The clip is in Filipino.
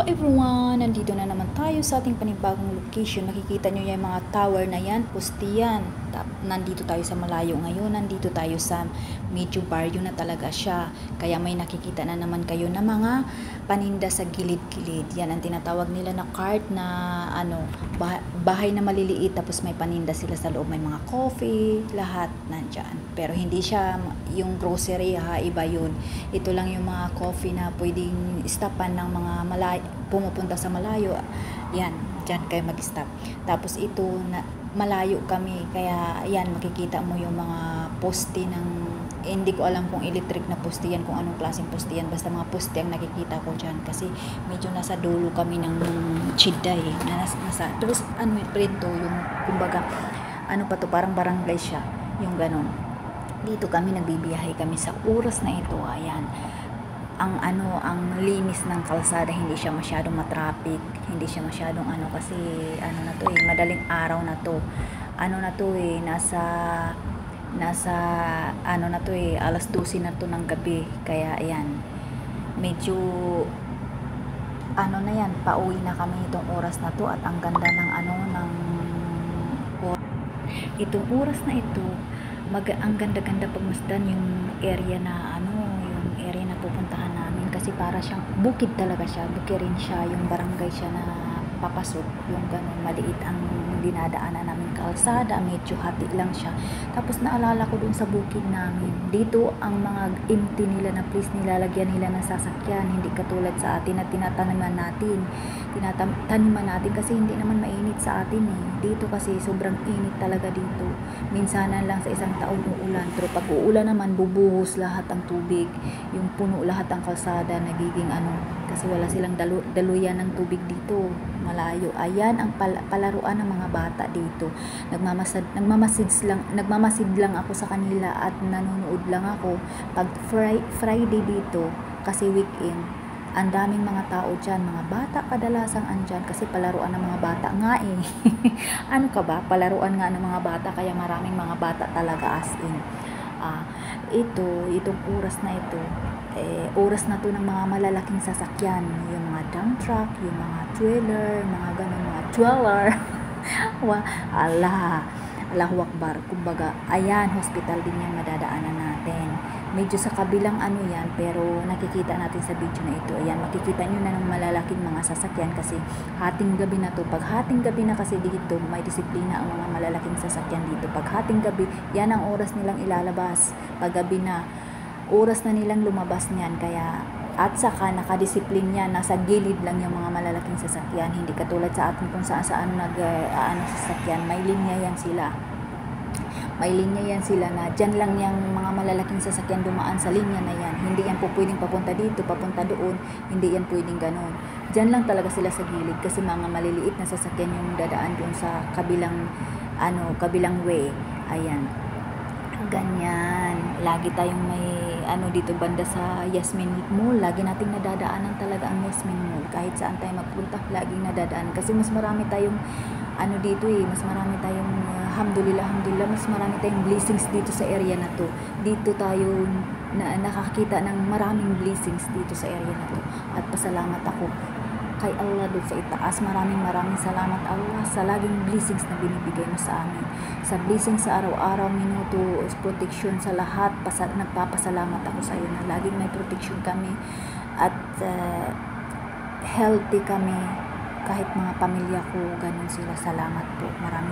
Hello everyone! Nandito na naman tayo sa ating panibagong location. Nakikita nyo yung mga tower na yan, poste yan. Nandito tayo sa malayo ngayon. Nandito tayo sa medyo baryo na talaga siya. Kaya may nakikita na naman kayo na mga paninda sa gilid-gilid. Yan ang tinatawag nila na cart na bahay na maliliit. Tapos may paninda sila sa loob. May mga coffee, lahat nandyan. Pero hindi siya yung grocery ha, iba yun. Ito lang yung mga coffee na pwedeng stopan ng mga pumupunta sa malayo. Yan, dyan kayo mag-stop. Tapos ito, malayo kami. Kaya yan, makikita mo yung mga poste ng, hindi ko alam kung electric na poste yan, kung anong klaseng poste yan. Basta mga poste ang nakikita ko dyan. Kasi medyo nasa dulo kami ng Chida eh. Tapos prito, yung kumbaga, pa to, parang barangay siya. Yung ganon. Dito kami, nagbibiyahe kami sa oras na ito. Ayan. Ang linis ng kalsada, hindi siya masyadong matraffic, hindi siya masyadong kasi na to madaling araw na to. Nasa na to alas 12 na to ng gabi. Kaya ayan, medyo na yan, pauwi na kami itong oras na to. At ang ganda ng itong oras na ito, ang ganda-ganda pagmasdan yung area na yung area na pupuntahan namin, kasi para siyang bukid talaga siya, bukirin siya, yung barangay siya na papasok, yung ganun, maliit ang dinadaanan namin kalsada, medyo hati lang siya. Tapos naalala ko dun sa bukid namin, dito ang mga empty nila na place, nilalagyan nila ng sasakyan, hindi katulad sa atin na tinataniman natin kasi hindi naman mainit sa atin eh. Dito kasi sobrang init talaga dito. Minsanan lang sa isang taon uulan, pero pag uulan naman, bubuhos lahat ang tubig, yung puno lahat ang kalsada, nagiging kasi wala silang daluyan ng tubig dito, malayo. Ayan ang palaruan ng mga bata dito. Nagmamasid lang ako sa kanila at nanonood lang ako pag Friday dito, kasi weekend. Ang daming mga tao dyan, mga bata kadalasang andyan, kasi palaruan ng mga bata nga eh. Palaruan nga ng mga bata, kaya maraming mga bata talaga as in. Itong oras na ito, oras na to ng mga malalaking sasakyan, yung mga dump truck, yung mga trailer, mga ganun, mga trailer. Allahu Akbar. Kumbaga, ayan, hospital din yung madadaanan natin. Medyo sa kabilang yan, pero nakikita natin sa video na ito. Ayan, makikita nyo na ng malalaking mga sasakyan, kasi hating gabi na to. Pag hating gabi na kasi dito, may disiplina ang mga malalaking sasakyan dito. Pag hating gabi, yan ang oras nilang ilalabas. Pag gabi na, oras na nilang lumabas niyan. Kaya, at saka nakadisiplin yan, nasa gilid lang yung mga malalaking sasakyan. Hindi katulad sa atin kung saan sasakyan, may linya yan sila. May linya yan sila na dyan lang yung mga malalaking sasakyan dumaan sa linya na yan. Hindi yan po pwedeng papunta dito, papunta doon. Hindi yan pwedeng ganun. Dyan lang talaga sila sa gilid, kasi mga maliliit na sasakyan yung dadaan doon sa kabilang way. Ayan. Ganyan. Lagi tayong may dito banda sa Yasmin Mall. Lagi nating nadadaanan talaga ang Yasmin Mall. Kahit saan tayo magpunta, laging nadadaanan. Kasi mas marami tayong dito mas marami tayong alhamdulillah, mas marami tayong blessings dito sa area na to. Dito tayo nakakita ng maraming blessings dito sa area na to. At pasalamat ako kay Allah doon sa itaas. Maraming salamat Allah sa laging blessings na binibigay mo sa amin. Sa blessings sa araw-araw, minuto, protection sa lahat. Nagpapasalamat ako sa iyo na laging may protection kami at healthy kami. Kahit mga pamilya ko, ganun sila. Salamat po. Maraming